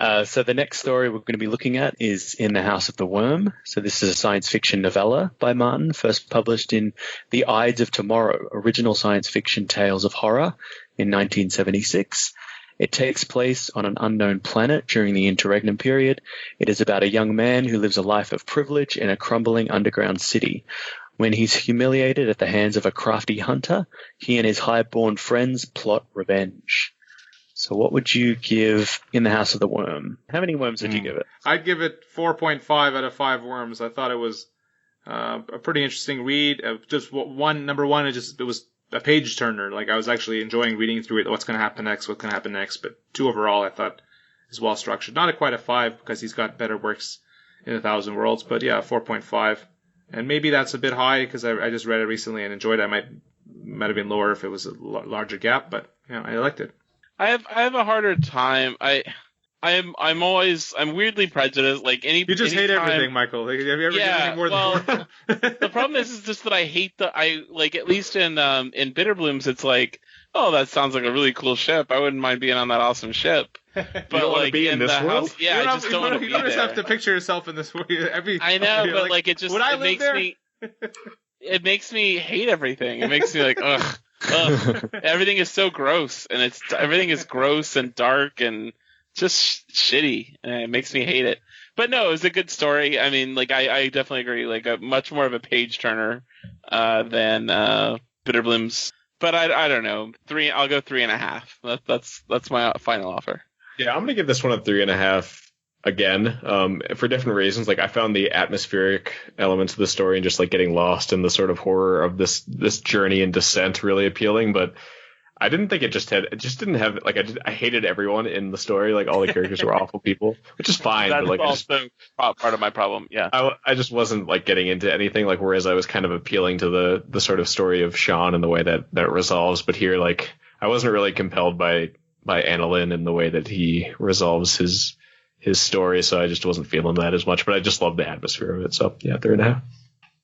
So the next story we're going to be looking at is In the House of the Worm. So this is a science fiction novella by Martin, first published in The Ides of Tomorrow, original science fiction tales of horror in 1976. It takes place on an unknown planet during the interregnum period. It is about a young man who lives a life of privilege in a crumbling underground city. When he's humiliated at the hands of a crafty hunter, he and his high-born friends plot revenge. So what would you give In the House of the Worm? How many worms would you give it? I'd give it 4.5 out of 5 worms. I thought it was a pretty interesting read. Number one, it was a page turner. Like, I was actually enjoying reading through it. What's going to happen next? But 2 overall, I thought is well structured. Not quite a 5 because he's got better works in 1,000 Worlds. But yeah, 4.5. And maybe that's a bit high because I just read it recently and enjoyed it. I might have been lower if it was a larger gap, but I liked it. I have a harder time. I'm weirdly prejudiced. Like you just hate everything, Michael. Like, have you ever done anything more than the problem is just that I hate at least in Bitter Blooms, it's like, oh, that sounds like a really cool ship. I wouldn't mind being on that awesome ship. But you don't want to be in this world? House, I just don't want to be there. You just have to picture yourself in this world. I know, but like it just it makes me. It makes me hate everything. It makes me like, ugh. Everything is so gross, and everything is gross and dark and just shitty, and it makes me hate it. But no, it was a good story. I mean, like I definitely agree. Like much more of a page turner than Bitter Blooms. But I don't know. 3. I'll go 3.5. That's my final offer. Yeah, I'm gonna give this one a 3.5 again, for different reasons. Like, I found the atmospheric elements of the story and just like getting lost in the sort of horror of this journey and descent really appealing. But I didn't think it just didn't have like I hated everyone in the story. Like, all the characters were awful people, which is fine. That's but, like, also part of my problem. Yeah, I just wasn't like getting into anything. Like, whereas I was kind of appealing to the sort of story of Sean and the way that resolves. But here, like, I wasn't really compelled by Annalyn and the way that he resolves his story, so I just wasn't feeling that as much, but I just love the atmosphere of it. So yeah, 3.5.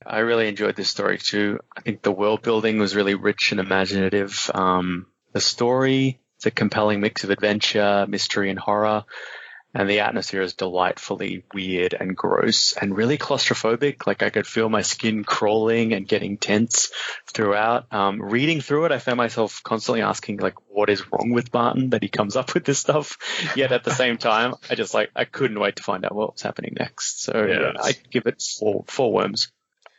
I really enjoyed this story too. I think the world building was really rich and imaginative. The story, it's a compelling mix of adventure, mystery, and horror. And the atmosphere is delightfully weird and gross and really claustrophobic. Like, I could feel my skin crawling and getting tense throughout. Reading through it, I found myself constantly asking, like, what is wrong with Martin that he comes up with this stuff? Yet at the same time, I couldn't wait to find out what was happening next. So yeah, I'd give it 4 worms.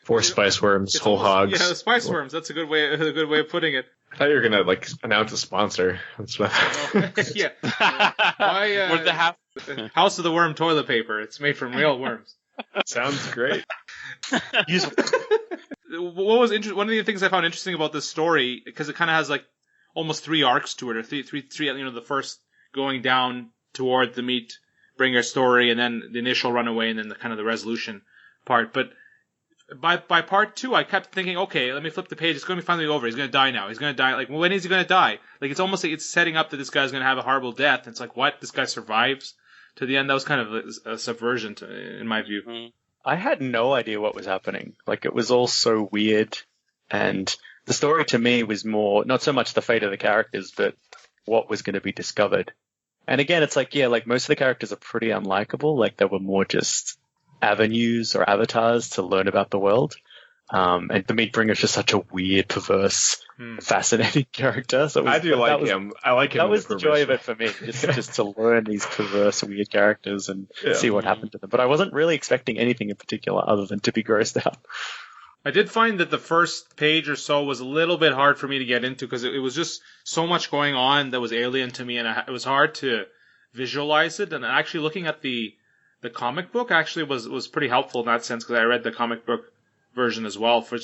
4 spice worms, whole hogs. Yeah, spice worms. That's a good way of putting it. I thought you were gonna like announce a sponsor. That's what. Yeah. With the House of the Worm toilet paper. It's made from real worms. Sounds great. What was one of the things I found interesting about this story, because it kind of has like almost 3 arcs to it, or three. The first going down toward the meat bringer story, and then the initial runaway, and then the kind of the resolution part. But by part 2, I kept thinking, okay, let me flip the page. It's going to be finally over. He's going to die now. He's going to die. Like, when is he going to die? Like, it's almost like it's setting up that this guy's going to have a horrible death. It's like, what? This guy survives to the end? That was kind of a subversion, in my view. I had no idea what was happening. Like, it was all so weird. And the story to me was more, not so much the fate of the characters, but what was going to be discovered. And again, it's like, yeah, like most of the characters are pretty unlikable. Like, they were more just avenues or avatars to learn about the world. And the Meatbringer is just such a weird, perverse, fascinating character. So I like him. I like him. That was the joy of it for me, just to learn these perverse, weird characters and see what happened to them. But I wasn't really expecting anything in particular other than to be grossed out. I did find that the first page or so was a little bit hard for me to get into because it was just so much going on that was alien to me, and it was hard to visualize it. And actually looking at the comic book actually was pretty helpful in that sense, because I read the comic book version as well. After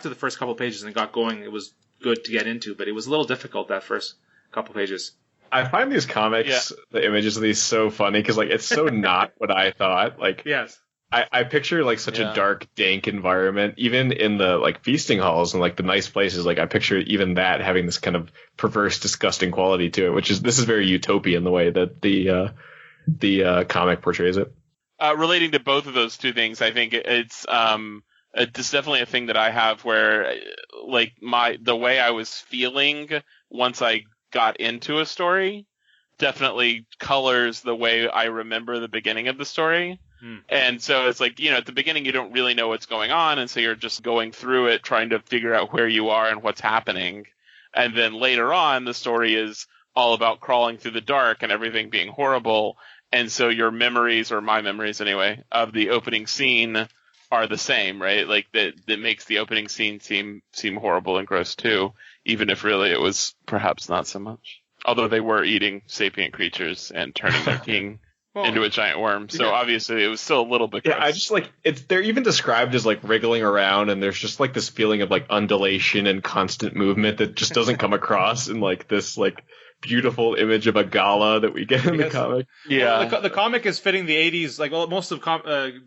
the first couple of pages and it got going, it was good to get into, but it was a little difficult that first couple of pages. I find these comics, the images of these, so funny because like it's so not what I thought. Like, yes. I picture like such a dark, dank environment, even in the like feasting halls and like the nice places. Like, I picture even that having this kind of perverse, disgusting quality to it, this is very utopian the way that the comic portrays it. Relating to both of those two things, I think it's definitely a thing that I have where, like, the way I was feeling once I got into a story, definitely colors the way I remember the beginning of the story. And so it's like, at the beginning you don't really know what's going on, and so you're just going through it trying to figure out where you are and what's happening. And then later on, the story is all about crawling through the dark and everything being horrible. And so your memories, or my memories anyway, of the opening scene are the same, right? Like that makes the opening scene seem horrible and gross too, even if really it was perhaps not so much. Although they were eating sapient creatures and turning their king into a giant worm. So obviously it was still a little bit gross. Yeah, I just they're even described as like wriggling around, and there's just like this feeling of like undulation and constant movement that just doesn't come across in like this like beautiful image of a gala that we get in the comic. Yeah. Well, the comic is fitting the 80s. Like most of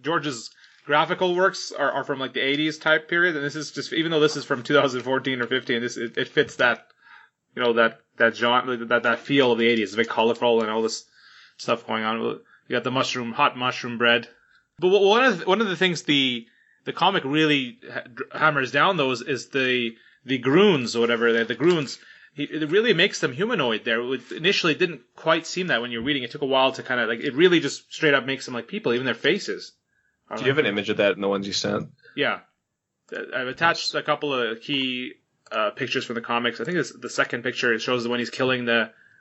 George's graphical works are from like the 80s type period, and this is just, even though this is from 2014 or 15, it fits that, that genre, that feel of the 80s. It's very colorful and all this stuff going on. You got the hot mushroom bread. But one of the things the comic really hammers down those is the Groons or whatever. The Groons, it really makes them humanoid there. It initially didn't quite seem that when you're reading. It took a while to kind of it really just straight up makes them like people, even their faces. Do you have an image of that in the ones you sent? Yeah. I've attached a couple of key pictures from the comics. I think it's the second picture. It shows when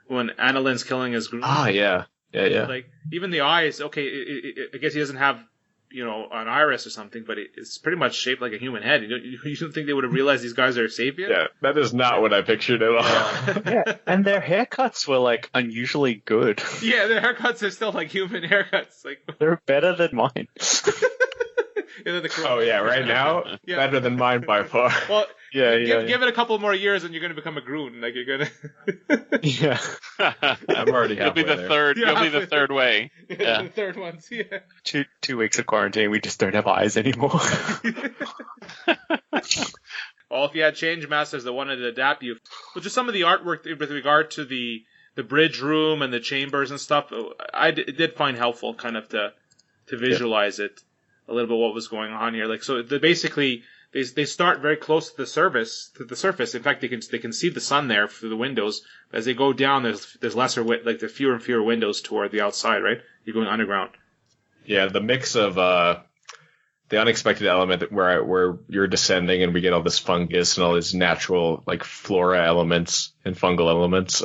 when Annalyn's killing his Groon. Ah, yeah. Yeah. Like, even the eyes, okay, I guess he doesn't have, an iris or something, but it's pretty much shaped like a human head. You don't think they would have realized these guys are sapient? Yeah, that is not what I pictured at all. Yeah, and their haircuts were, like, unusually good. Yeah, their haircuts are still, like, human haircuts. Like, they're better than mine. Oh, yeah, right now? Yeah. Better than mine by far. Well, give it a couple more years and you're going to become a Groon. Like, you're going to... Yeah. I'm already You'll be the there. third. You'll be the third way. Yeah. The third ones, yeah. 2 weeks of quarantine, we just don't have eyes anymore. Well, if you had change masters that wanted to adapt you... Well, just some of the artwork with regard to the bridge room and the chambers and stuff, I did find helpful kind of to visualize it a little bit, what was going on here. Like, so basically they start very close to the surface. In fact, they can see the sun there through the windows. As they go down, there's lesser like the fewer and fewer windows toward the outside. Right, you're going underground. Yeah, the mix of the unexpected element where you're descending and we get all this fungus and all these natural like flora elements and fungal elements.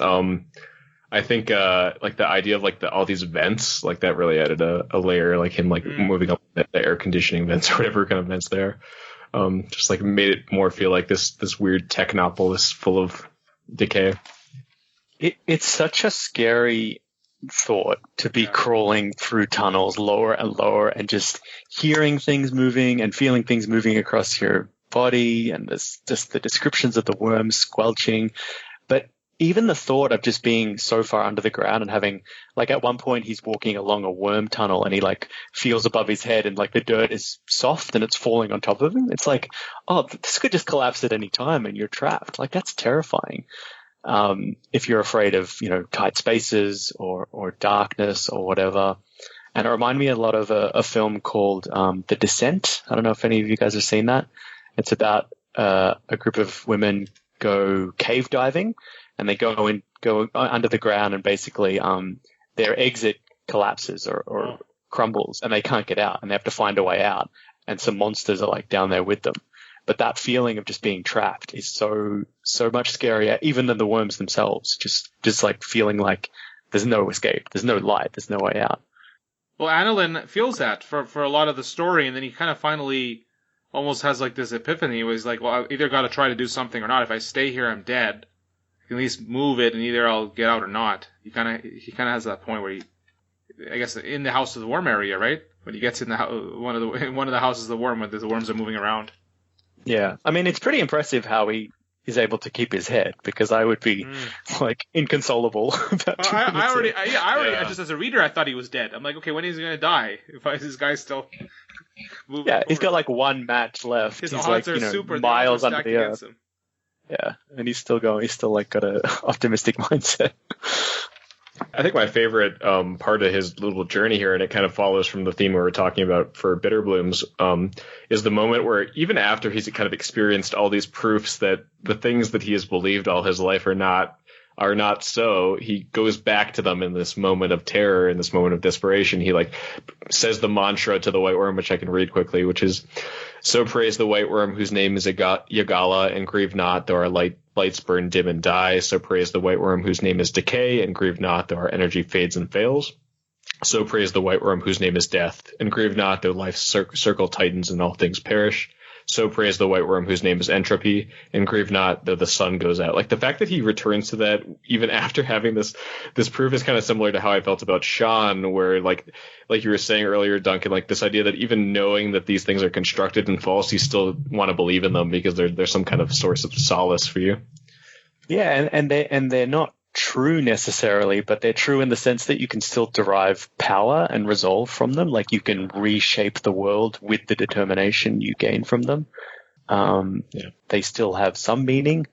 I think like the idea of like all these vents, like that really added a layer, like him like moving up the air conditioning vents or whatever kind of vents there. Just like made it more feel like this weird technopolis full of decay. It's such a scary thought to be crawling through tunnels lower and lower and just hearing things moving and feeling things moving across your body, and there's just the descriptions of the worms squelching. But even the thought of just being so far under the ground and having, like, at one point he's walking along a worm tunnel and he like feels above his head and like the dirt is soft and it's falling on top of him. It's like, oh, this could just collapse at any time and you're trapped. Like, that's terrifying. If you're afraid of, tight spaces or darkness or whatever. And it reminded me a lot of a film called The Descent. I don't know if any of you guys have seen that. It's about a group of women go cave diving, and they go under the ground, and basically their exit collapses or crumbles, and they can't get out, and they have to find a way out. And some monsters are like down there with them. But that feeling of just being trapped is so much scarier, even than the worms themselves. Just like feeling like there's no escape, there's no light, there's no way out. Well, Annalyn feels that for a lot of the story, and then he kind of finally almost has like this epiphany where he's like, well, I either got to try to do something or not. If I stay here, I'm dead. I can at least move it, and either I'll get out or not. He kind of has that point where I guess in the House of the Worm area, right? When he gets in one of the houses of the worm, when the worms are moving around. Yeah, I mean, it's pretty impressive how he is able to keep his head, because I would be like inconsolable about I already just as a reader, I thought he was dead. I'm like, okay, when is he going to die? If this guy's still moving forward? He's got like one match left. His he's odds like, are super miles under the earth. Yeah, and he's still going. He's still like got an optimistic mindset. I think my favorite part of his little journey here, and it kind of follows from the theme we were talking about for Bitter Blooms, is the moment where even after he's kind of experienced all these proofs that the things that he has believed all his life are not are not so, he goes back to them in this moment of terror, in this moment of desperation. He like says the mantra to the white worm, which I can read quickly, which is, "So praise the white worm whose name is Yagala, and grieve not though our lights burn dim and die. So praise the white worm whose name is Decay, and grieve not though our energy fades and fails. So praise the white worm whose name is Death, and grieve not though life's circle tightens and all things perish. So praise the white worm whose name is Entropy, and grieve not though the sun goes out." Like the fact that he returns to that even after having this proof is kind of similar to how I felt about Sean, where like you were saying earlier, Duncan, like this idea that even knowing that these things are constructed and false, you still want to believe in them because they're some kind of source of solace for you. Yeah, and they're not true necessarily, but they're true in the sense that you can still derive power and resolve from them. Like you can reshape the world with the determination you gain from them. They still have some meaning.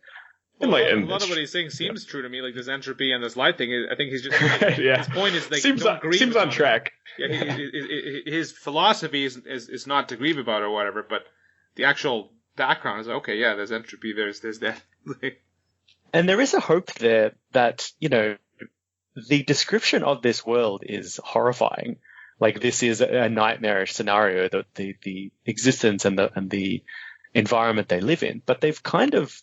Well, a lot of what he's saying seems true to me, like this entropy and this light thing. I think he's just his point is like seems on track. Yeah, his philosophy is not to grieve about it or whatever, but the actual background is okay. Yeah, there's entropy. There's that. And there is a hope there that, you know, the description of this world is horrifying. Like this is a nightmarish scenario, that the existence and the environment they live in, but they've kind of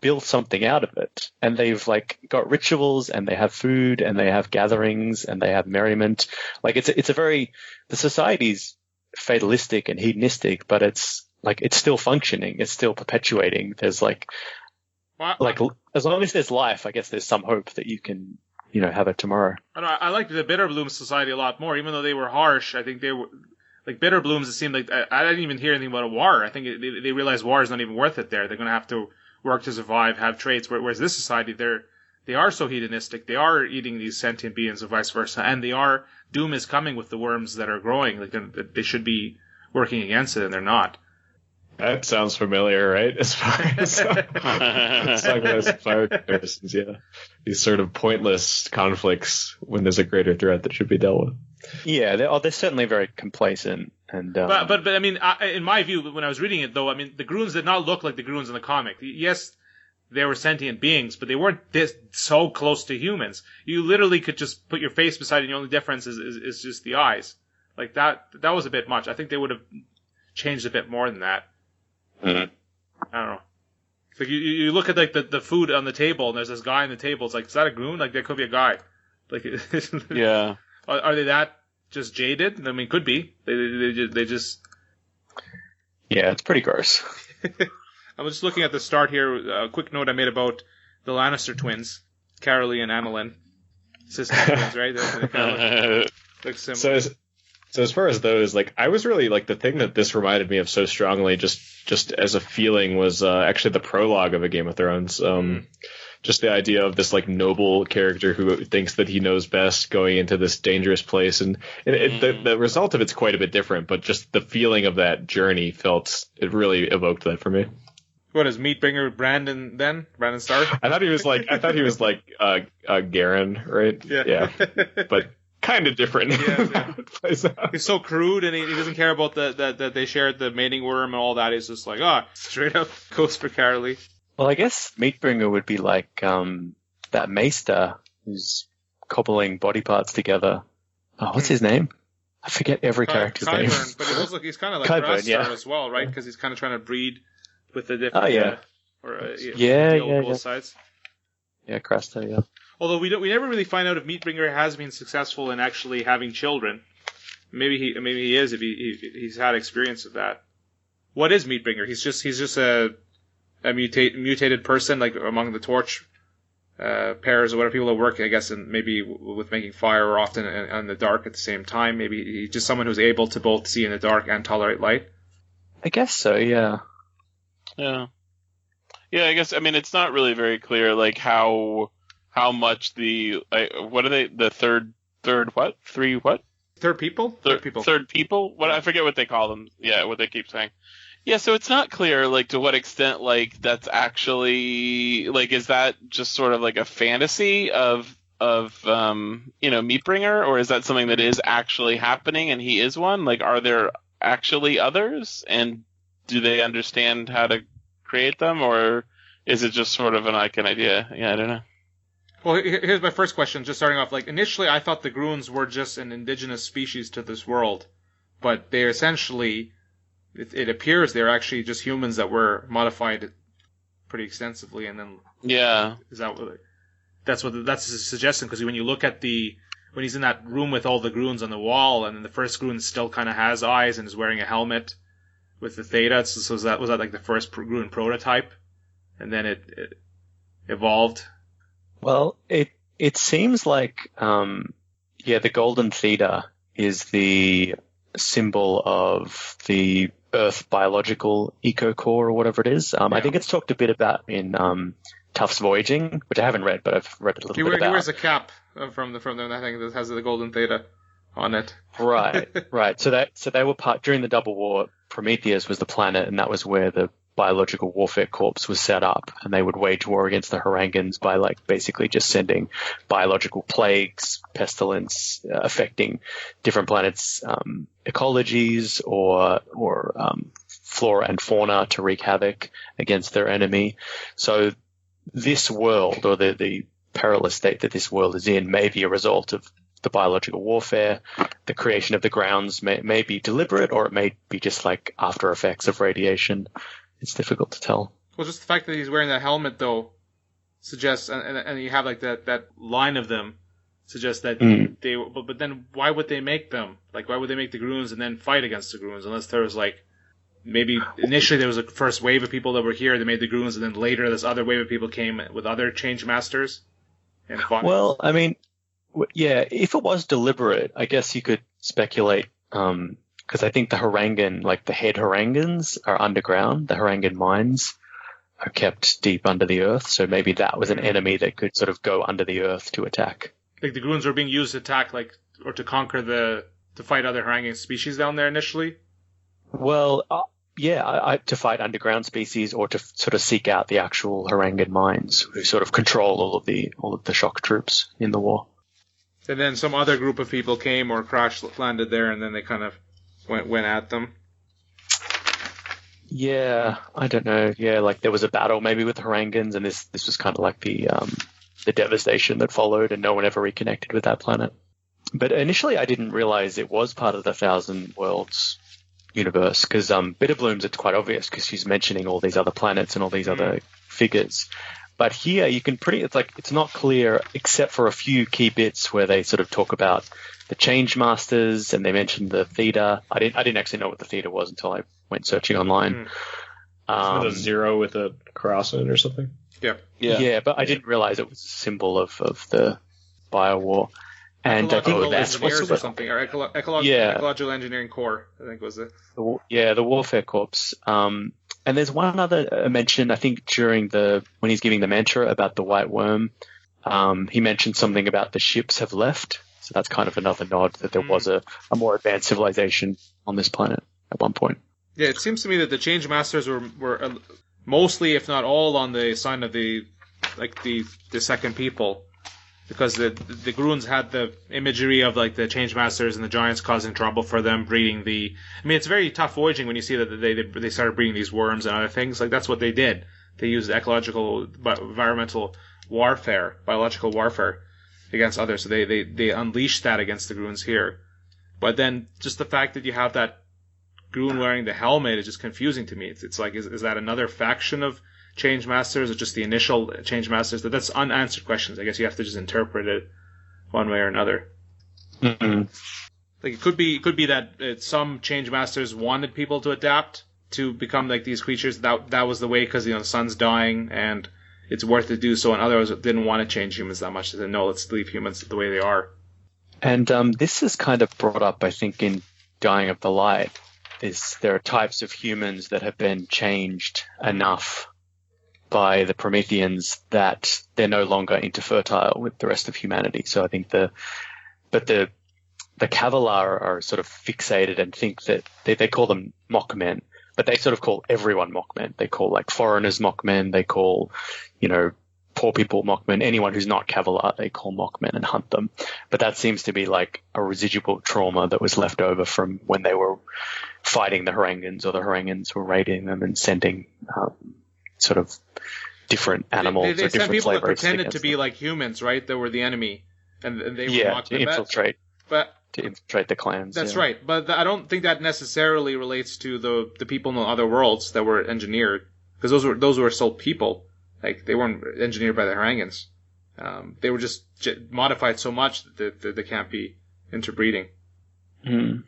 built something out of it. And they've like got rituals, and they have food, and they have gatherings, and they have merriment. Like it's a very, the society's fatalistic and hedonistic, but it's still functioning. It's still perpetuating. There's like as long as there's life, I guess there's some hope that you can, you know, have it tomorrow. I don't know, I liked the Bitterbloom society a lot more, even though they were harsh. I think they were like Bitterblooms. It seemed like I didn't even hear anything about a war. I think they realized war is not even worth it. They're going to have to work to survive, have traits. Whereas this society, they are so hedonistic. They are eating these sentient beings and vice versa, and doom is coming with the worms that are growing. Like they should be working against it, and they're not. That sounds familiar, right? As far as fire comparisons, yeah. These sort of pointless conflicts when there's a greater threat that should be dealt with. Yeah, they're certainly very complacent. And but I mean, in my view, when I was reading it, though, I mean, the Groons did not look like the Groons in the comic. Yes, they were sentient beings, but they weren't so close to humans. You literally could just put your face beside it, and the only difference is just the eyes. Like that was a bit much. I think they would have changed a bit more than that. Mm-hmm. I don't know. It's like you look at like the food on the table, and there's this guy on the table. It's like, is that a Groon? Like there could be a guy. Like yeah. Are they that just jaded? I mean, could be. They just. Yeah, it's pretty gross. I was just looking at the start here. A quick note I made about the Lannister twins, Carolee and Amelin, sister twins, right? They kind of look similar. So as far as those, like, I was really, like, the thing that this reminded me of so strongly, just as a feeling, was actually the prologue of A Game of Thrones. Just the idea of this, like, noble character who thinks that he knows best going into this dangerous place. And the result of it's quite a bit different, but just the feeling of that journey it really evoked that for me. What is Meatbringer Brandon then? Brandon Stark? I thought he was like Garen, right? Yeah. But kind of different. Yeah. He's so crude, and he doesn't care about that they shared the mating worm and all that. He's just like, straight up goes for Carolee. Well, I guess Meatbringer would be like that Maester who's cobbling body parts together. Oh, what's his name? I forget every character's name. But it looks like he's kind of like Craster as well, right? Because he's kind of trying to breed with the different. Oh yeah. Both sides. Yeah, Craster. Yeah. Although we never really find out if Meatbringer has been successful in actually having children. Maybe he is if he's had experience of that. What is Meatbringer? He's just a mutated person, like among the torch pairs or whatever, people that work, I guess, and maybe with making fire or often in the dark at the same time. Maybe he's just someone who's able to both see in the dark and tolerate light. I guess so. Yeah. Yeah. Yeah. I guess. I mean, it's not really very clear, like how much what are they? The third what? Three what? Third people? Third people? What? I forget what they call them. Yeah, what they keep saying. Yeah, so it's not clear, like, to what extent, like, that's actually, like, is that just sort of like a fantasy of Meatbringer, or is that something that is actually happening and he is one? Like, are there actually others, and do they understand how to create them, or is it just sort of an idea? Yeah, I don't know. Well, here's my first question, just starting off. Like, initially I thought the Groons were just an indigenous species to this world, but they're essentially, it appears they're actually just humans that were modified pretty extensively, and then... Yeah. Is that what... That's suggesting, because when you look at when he's in that room with all the Groons on the wall, and then the first Groon still kind of has eyes and is wearing a helmet with the Theta, so was that like the first Groon prototype? And then it evolved? Well, it seems like, the golden Theta is the symbol of the Earth biological eco-core or whatever it is. I think it's talked a bit about in Tufts Voyaging, which I haven't read, but I've read a little bit about. He wears a cap from the I think that has the golden Theta on it. Right. So they were during the Double War. Prometheus was the planet, and that was where the biological warfare corps was set up, and they would wage war against the Harangans by basically just sending biological plagues, pestilence, affecting different planets' ecologies or flora and fauna to wreak havoc against their enemy. So this world, or the perilous state that this world is in, may be a result of the biological warfare. The creation of the grounds may be deliberate, or it may be just like after effects of radiation. It's difficult to tell. Well, just the fact that he's wearing that helmet, though, suggests, and you have like that line of them, suggests that they. But then why would they make them? Like, why would they make the Groons and then fight against the Groons? Unless there was maybe initially there was a first wave of people that were here, they made the Groons, and then later this other wave of people came with other change masters and fought. Well, I mean, yeah, if it was deliberate, I guess you could speculate. Because I think the Harangan, the head Harangans, are underground. The Harangan mines are kept deep under the earth, so maybe that was an enemy that could sort of go under the earth to attack. Like the Groons were being used to attack, or to conquer to fight other Harangan species down there initially? Well, to fight underground species, or to sort of seek out the actual Harangan mines, who sort of control all of the shock troops in the war. And then some other group of people came or landed there, and then they kind of went at them. Yeah, I don't know. Yeah, there was a battle maybe with the Harangans, and this was kind of like the devastation that followed, and no one ever reconnected with that planet. But initially, I didn't realize it was part of the Thousand Worlds universe, because Bitterblooms, it's quite obvious because she's mentioning all these other planets and all these other figures. But here you can it's not clear except for a few key bits where they sort of talk about the Change Masters, and they mentioned the Theta. I didn't actually know what the Theta was until I went searching online. A zero with a cross in it or something? Yeah, but I didn't realize it was a symbol of the Biowar. And ecological engineers or something, or ecological engineering corps, I think was it. The warfare corps. And there's one other mention, I think, when he's giving the mantra about the white worm, he mentioned something about the ships have left. So that's kind of another nod that there was a more advanced civilization on this planet at one point. Yeah, it seems to me that the Change Masters were mostly, if not all, on the side of the second people. Because the Groons had the imagery of the Change Masters and the Giants causing trouble for them, breeding I mean, it's very tough voyaging when you see that they started breeding these worms and other things. That's what they did. They used environmental warfare, biological warfare against others. So they unleashed that against the Groons here. But then just the fact that you have that Groon wearing the helmet is just confusing to me. It's like, is that another faction of Change Masters, or just the initial Change Masters? That's unanswered questions. I guess you have to just interpret it one way or another. Mm-hmm. It could be that some Change Masters wanted people to adapt to become these creatures. That was the way, because the sun's dying and it's worth to do so, and others didn't want to change humans that much. They said, no, let's leave humans the way they are. And this is kind of brought up, I think, in Dying of the Light. There are types of humans that have been changed enough by the Prometheans that they're no longer interfertile with the rest of humanity. So I think the Kavalar are sort of fixated and think that they call them mockmen, but they sort of call everyone mockmen. They call foreigners mockmen. They call, poor people mockmen. Anyone who's not Kavalar, they call mockmen and hunt them. But that seems to be a residual trauma that was left over from when they were fighting the Harangans, or the Harangans were raiding them and sending sort of different animals or different sent people that flavors pretended to be like humans, right? That were the enemy, and they were mocked to infiltrate. To infiltrate the clans. That's right, but I don't think that necessarily relates to the people in the other worlds that were engineered, because those were still people. Like, they weren't engineered by the Harangans. They were just modified so much that they can't be interbreeding. Mm.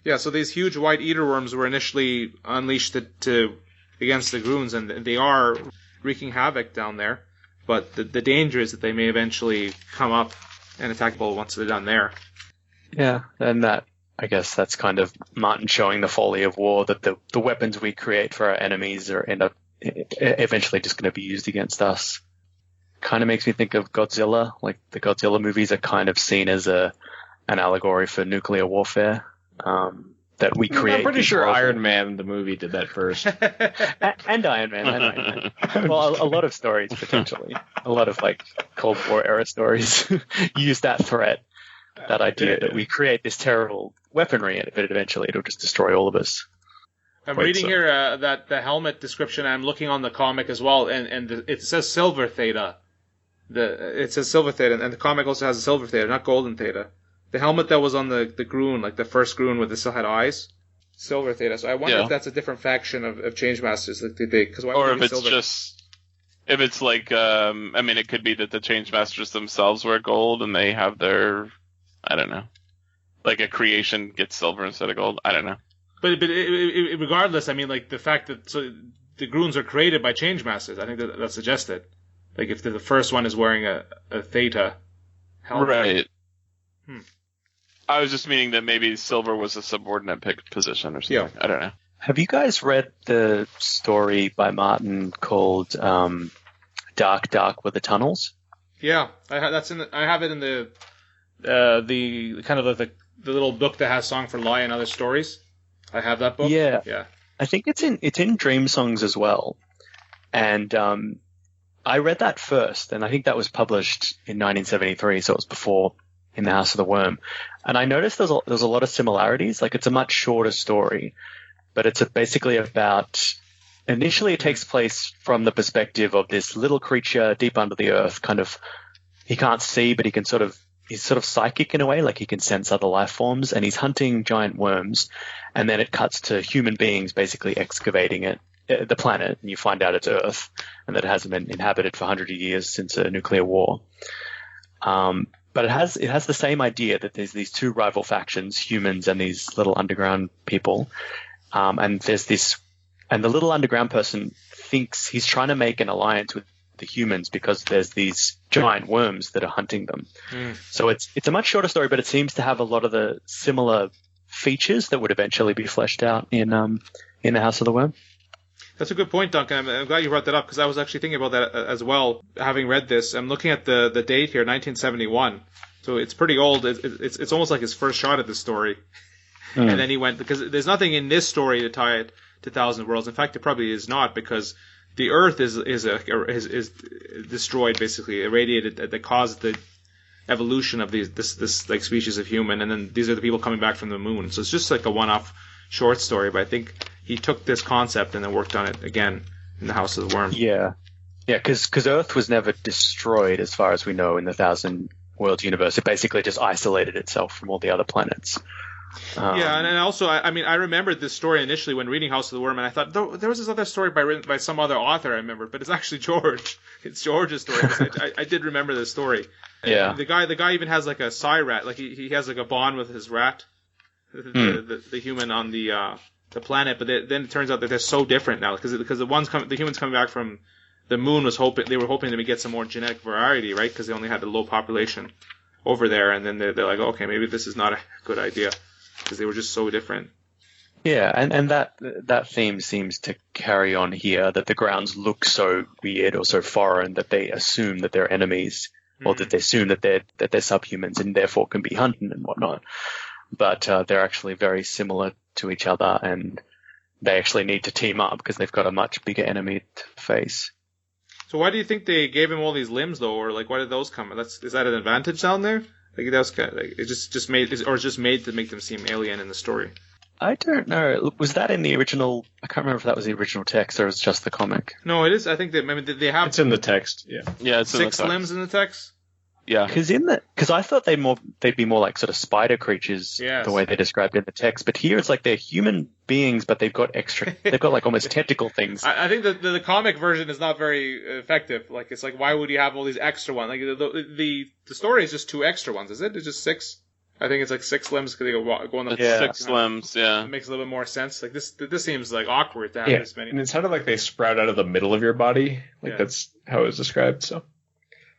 Yeah, so these huge white eater worms were initially unleashed against the Groons, and they are wreaking havoc down there. But the danger is that they may eventually come up and attack people once they're done there. Yeah, and I guess that's kind of Martin showing the folly of war, that the weapons we create for our enemies end up eventually just going to be used against us. Kind of makes me think of Godzilla. Like, the Godzilla movies are kind of seen as an allegory for nuclear warfare. That we create. I'm pretty sure Iron Man, the movie, did that first. and Iron Man. Well, a lot of stories, potentially. A lot of, like, Cold War era stories use that threat, that idea that we create this terrible weaponry, but eventually it'll just destroy all of us. I'm reading here that the helmet description, I'm looking on the comic as well, and it says Silver Theta. It says Silver Theta, and the comic also has a Silver Theta, not Golden Theta. The helmet that was on the Groon, like the first Groon where they still had eyes, Silver Theta. So I wonder if that's a different faction of Changemasters. Or if it's just, if it's like, I mean, it could be that the Changemasters themselves wear gold and they have their, I don't know, like a creation gets silver instead of gold. I don't know. But regardless, I mean, like the fact that the Groons are created by Changemasters, I think that's suggested. Like if the first one is wearing a Theta helmet. Right. I was just meaning that maybe silver was a subordinate position or something. Yeah. I don't know. Have you guys read the story by Martin called Dark Were the Tunnels? Yeah, I have it in the kind of the little book that has Song for Lie and Other Stories. I have that book. Yeah. I think it's in Dream Songs as well. And I read that first, and I think that was published in 1973, so it was before In the House of the Worm. And I noticed there's a lot of similarities. Like, it's a much shorter story, but it's basically about, initially it takes place from the perspective of this little creature deep under the earth, kind of, he can't see, but he's sort of psychic in a way, like he can sense other life forms, and he's hunting giant worms. And then it cuts to human beings basically excavating the planet, and you find out it's Earth, and that it hasn't been inhabited for hundreds of years since a nuclear war. But it has the same idea that there's these two rival factions, humans and these little underground people. And the little underground person thinks he's trying to make an alliance with the humans because there's these giant worms that are hunting them. So it's a much shorter story, but it seems to have a lot of the similar features that would eventually be fleshed out in the House of the Worm. That's a good point, Duncan. I'm glad you brought that up, because I was actually thinking about that as well, having read this. I'm looking at the date here, 1971. So it's pretty old. It's almost like his first shot at the story. And then he went, because there's nothing in this story to tie it to Thousand Worlds. In fact, it probably is not, because the Earth is destroyed, basically, irradiated, that caused the evolution of this like species of human, and then these are the people coming back from the moon. So it's just like a one-off short story, but I think he took this concept and then worked on it again in the House of the Worm. Yeah, because Earth was never destroyed, as far as we know, in the Thousand Worlds universe. It basically just isolated itself from all the other planets. And also, I mean, I remembered this story initially when reading House of the Worm, and I thought there was this other story written by some other author I remember, but it's actually George. It's George's story. I did remember this story. Yeah. The guy even has like a psi rat, like he has like a bond with his rat, the human on the planet. But then it turns out that they're so different now, because the humans coming back from the moon they were hoping to get some more genetic variety, right? Because they only had a low population over there, and then they're like, okay, maybe this is not a good idea, because they were just so different. Yeah, and that theme seems to carry on here, that the grounds look so weird or so foreign that they assume that they're enemies, or that they assume that they're subhumans and therefore can be hunted and whatnot. But they're actually very similar to each other, and they actually need to team up because they've got a much bigger enemy to face. So why do you think they gave him all these limbs, though, or like why did those come? Is that an advantage down there? Like that was kind of, like it's just made to make them seem alien in the story. I don't know. Was that in the original? I can't remember if that was the original text or it was just the comic. No, it is. I think they have. It's in the text. Yeah. Yeah, it's 6 limbs in the text. Yeah. Because I thought they'd be more like sort of spider creatures, the way they described it in the text. But here it's like they're human beings, but they've got like almost tentacle things. I think that the comic version is not very effective. Like, it's like, why would you have all these extra ones? Like, the story is just 2 extra ones, is it? It's just 6. I think it's like 6 limbs because they go on the. It's 6 limbs, yeah. It makes a little bit more sense. Like, this seems like awkward to have this many. And it sounded like they sprout out of the middle of your body. Like that's how it was described. So,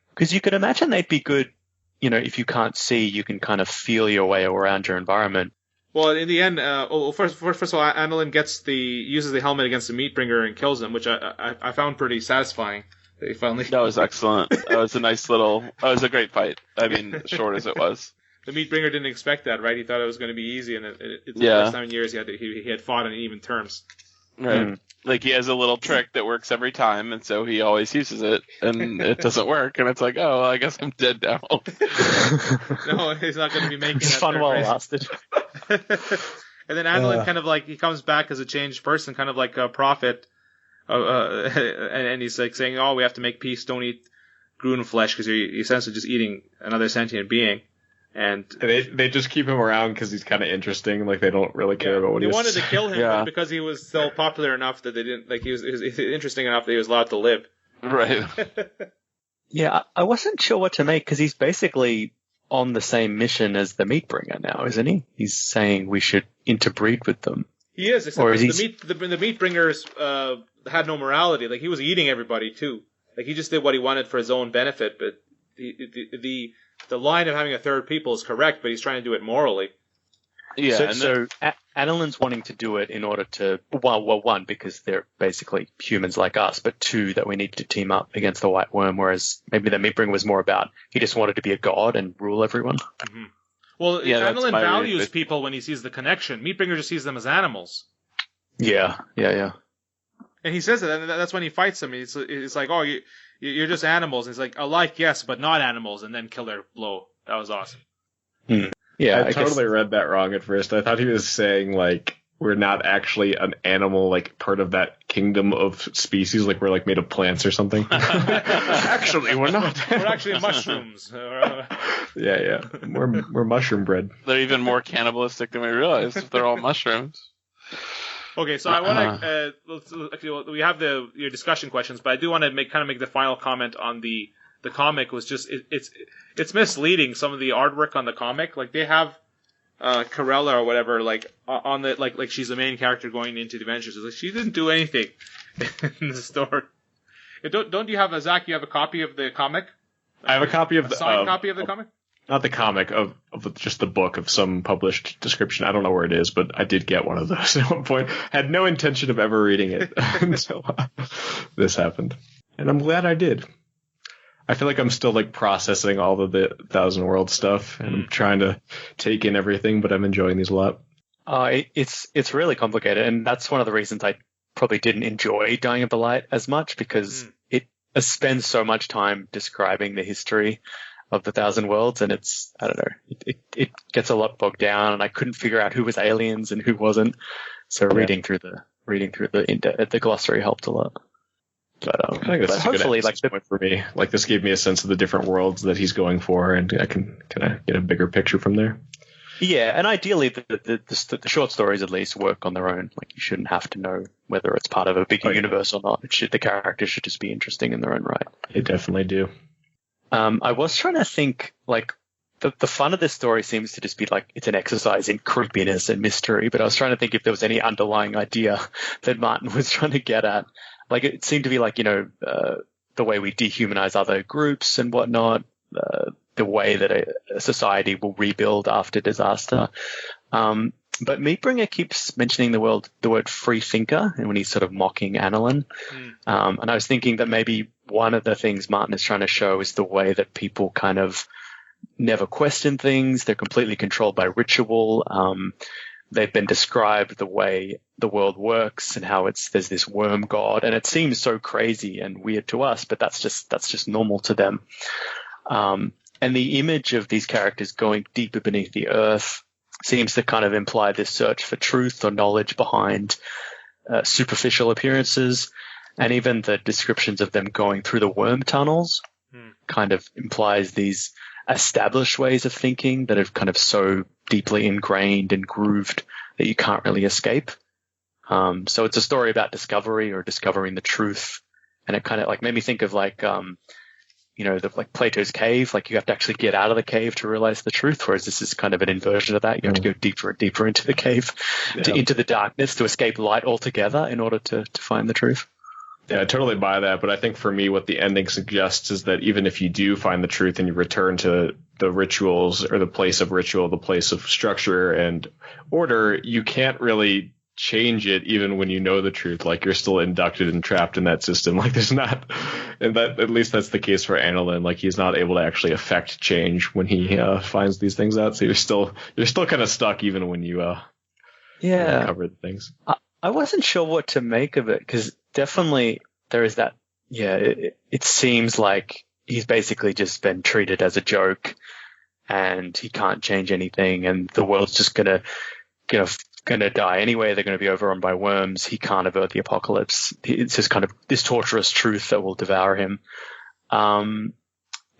because you could imagine they'd be good. If you can't see, you can kind of feel your way around your environment. Well, in the end, first of all, Annalyn uses the helmet against the Meatbringer and kills him, which I found pretty satisfying. That was excellent. That was that was a great fight. I mean, short as it was. The Meatbringer didn't expect that, right? He thought it was going to be easy, and it's the first time in years he had fought on even terms. Right. Like, he has a little trick that works every time, and so he always uses it, and it doesn't work, and it's like, oh, well, I guess I'm dead now. No, he's not going to be making it's that. Fun while it lasted. And then Annalyn kind of like, he comes back as a changed person, kind of like a prophet, and he's like saying, oh, we have to make peace, don't eat Gruen flesh, because you're essentially just eating another sentient being. And they just keep him around because he's kind of interesting. Like, they don't really care about what he They wanted to kill him but because he was still popular enough that they didn't, like, he was interesting enough that he was allowed to live. Right. Yeah, I wasn't sure what to make because he's basically on the same mission as the Meatbringer now, isn't he? He's saying we should interbreed with them. He is. The Meatbringers had no morality. Like, he was eating everybody too. Like, he just did what he wanted for his own benefit. But the line of having a third people is correct, but he's trying to do it morally. Yeah. So Annalyn's wanting to do it in order to, one, because they're basically humans like us, but 2, that we need to team up against the White Worm, whereas maybe the Meatbringer was more about he just wanted to be a god and rule everyone. Mm-hmm. Well, Annalyn values people when he sees the connection. Meatbringer just sees them as animals. Yeah. And he says it, and that's when he fights them. It's like, oh, you're just animals. And he's like, alike, yes, but not animals, and then killer blow. That was awesome. Yeah, I totally read that wrong at first. I thought he was saying, like, we're not actually an animal, like, part of that kingdom of species, like we're, like, made of plants or something. Actually, we're not. We're actually mushrooms. Yeah. We're mushroom bread. They're even more cannibalistic than we realized if they're all mushrooms. Okay, so I want to we have your discussion questions, but I do want to make the final comment on the comic. Was just it's misleading, some of the artwork on the comic. Like, they have Corella or whatever, like, on the like she's the main character going into the adventures. It's like, she didn't do anything in the story. Don't you have Zach? You have a copy of the comic? I have a copy of signed copy of the comic. Not the comic, of just the book of some published description. I don't know where it is, but I did get one of those at one point. Had no intention of ever reading it until this happened. And I'm glad I did. I feel like I'm still, like, processing all of the Thousand Worlds stuff, and I'm trying to take in everything, but I'm enjoying these a lot. It's really complicated, and that's one of the reasons I probably didn't enjoy Dying of the Light as much, because it spends so much time describing the history of the Thousand Worlds, and it's, I don't know, it gets a lot bogged down, and I couldn't figure out who was aliens and who wasn't. So reading through the glossary helped a lot. But I think that's hopefully, like, point for me. Like, this gave me a sense of the different worlds that he's going for, and I can kind of get a bigger picture from there. Yeah, and ideally the short stories at least work on their own. Like, you shouldn't have to know whether it's part of a bigger universe or not. The characters should just be interesting in their own right. They definitely do. I was trying to think, like, the fun of this story seems to just be like it's an exercise in creepiness and mystery, but I was trying to think if there was any underlying idea that Martin was trying to get at. Like, it seemed to be like, the way we dehumanize other groups and whatnot, the way that a society will rebuild after disaster. But Meatbringer keeps mentioning the word free thinker, and when he's sort of mocking Annalyn. And I was thinking that maybe one of the things Martin is trying to show is the way that people kind of never question things. They're completely controlled by ritual. They've been described the way the world works and how there's this worm god, and it seems so crazy and weird to us, but that's just normal to them. And the image of these characters going deeper beneath the earth, seems to kind of imply this search for truth or knowledge behind superficial appearances, and even the descriptions of them going through the worm tunnels kind of implies these established ways of thinking that are kind of so deeply ingrained and grooved that you can't really escape. So it's a story about discovery or discovering the truth, and it kind of like made me think of like like Plato's cave. Like you have to actually get out of the cave to realize the truth, whereas this is kind of an inversion of that. You have to go deeper and deeper into the cave, into the darkness, to escape light altogether in order to find the truth. Yeah, I totally buy that. But I think for me, what the ending suggests is that even if you do find the truth and you return to the rituals or the place of ritual, the place of structure and order, you can't really change it even when you know the truth. Like you're still inducted and trapped in that system. Like there's not, and that at least that's the case for Annalyn. Like he's not able to actually affect change when he finds these things out. So you're still kind of stuck even when you cover things. I wasn't sure what to make of it, because definitely there is that. Yeah, it seems like he's basically just been treated as a joke, and he can't change anything, and the world's just gonna die anyway. They're going to be overrun by worms. He can't avert the apocalypse. It's just kind of this torturous truth that will devour him. But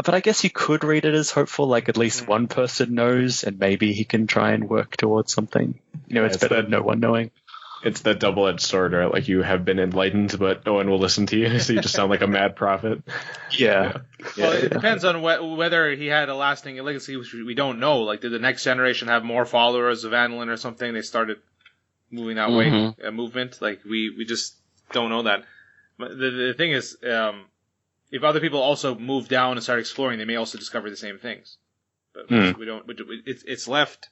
I guess you could read it as hopeful, like at least one person knows, and maybe he can try and work towards something. It's better than no one knowing. It's that double-edged sword, right? Like you have been enlightened, but no one will listen to you, so you just sound like a mad prophet. Yeah. Well, it depends on whether he had a lasting legacy, which we don't know. Like, did the next generation have more followers of Annalyn or something? They started moving that way, movement. Like, we just don't know that. But the thing is, if other people also move down and start exploring, they may also discover the same things. But we don't. It's left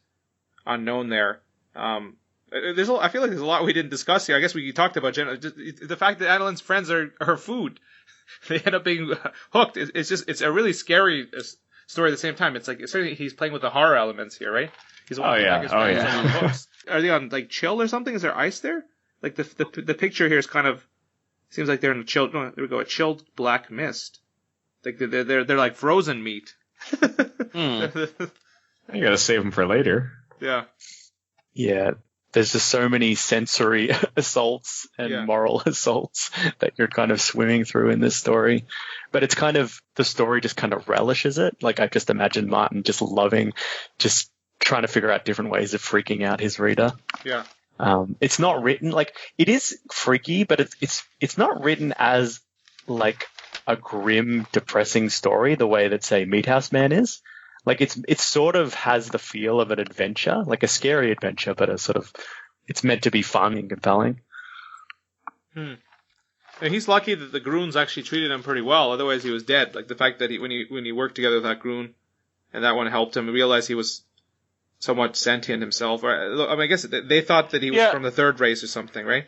unknown there. I feel like there's a lot we didn't discuss here. I guess we talked about the fact that Annalyn's friends are her food. They end up being hooked. It's a really scary story at the same time. It's like certainly he's playing with the horror elements here, right? He's on hooks. Are they on like chill or something? Is there ice there? Like the picture here is kind of seems like they're in a chilled. No, there we go. A chilled black mist. Like they're like frozen meat. You gotta save them for later. Yeah. Yeah. There's just so many sensory assaults and moral assaults that you're kind of swimming through in this story. But it's kind of, the story just kind of relishes it. Like I just imagine Martin just trying to figure out different ways of freaking out his reader. Yeah. It's not written, like, it is freaky, but it's not written as like a grim, depressing story the way that, say, Meat House Man is. Like it sort of has the feel of an adventure, like a scary adventure, but it's meant to be fun and compelling. And he's lucky that the Groons actually treated him pretty well. Otherwise, he was dead. Like the fact that when he worked together with that Groon, and that one helped him realize he was somewhat sentient himself. Or, I mean, I guess they thought that he was from the third race or something, right?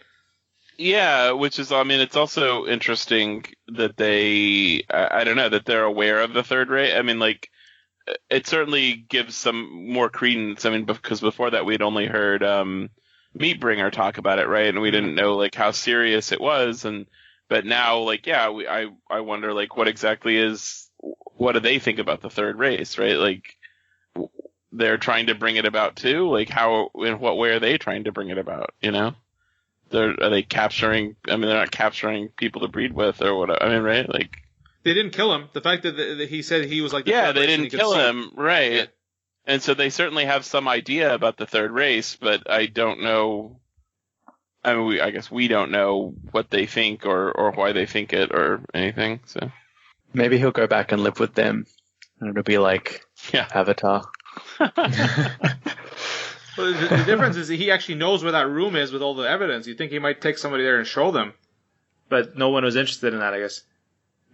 Yeah, which is, I mean, it's also interesting that I don't know, that they're aware of the third race. I mean, like, it certainly gives some more credence. I mean, because before that we'd only heard Meatbringer talk about it, right? And we didn't know like how serious it was. But now, like, I wonder like what do they think about the third race, right? Like they're trying to bring it about too. Like in what way are they trying to bring it about? Are they capturing? I mean, they're not capturing people to breed with or what? I mean, right? Like. They didn't kill him. The fact that he said he was like... they didn't kill him, right. Yeah. And so they certainly have some idea about the third race, but I don't know... I mean, I guess we don't know what they think or why they think it or anything, so... Maybe he'll go back and live with them, and it'll be like Avatar. Well, the difference is that he actually knows where that room is with all the evidence. You'd think he might take somebody there and show them, but no one was interested in that, I guess.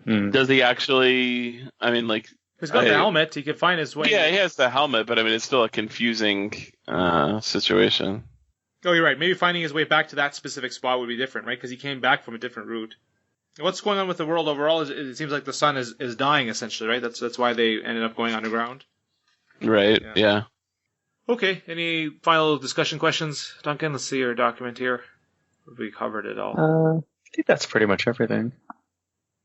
Does he actually? I mean, like he's got the helmet. He could find his way. Yeah, he has the helmet, but I mean, it's still a confusing situation. Oh, you're right. Maybe finding his way back to that specific spot would be different, right? Because he came back from a different route. What's going on with the world overall? It seems like the sun is dying essentially, right? That's why they ended up going underground. Right. Yeah. Okay. Any final discussion questions, Duncan? Let's see your document here. We covered it all. I think that's pretty much everything.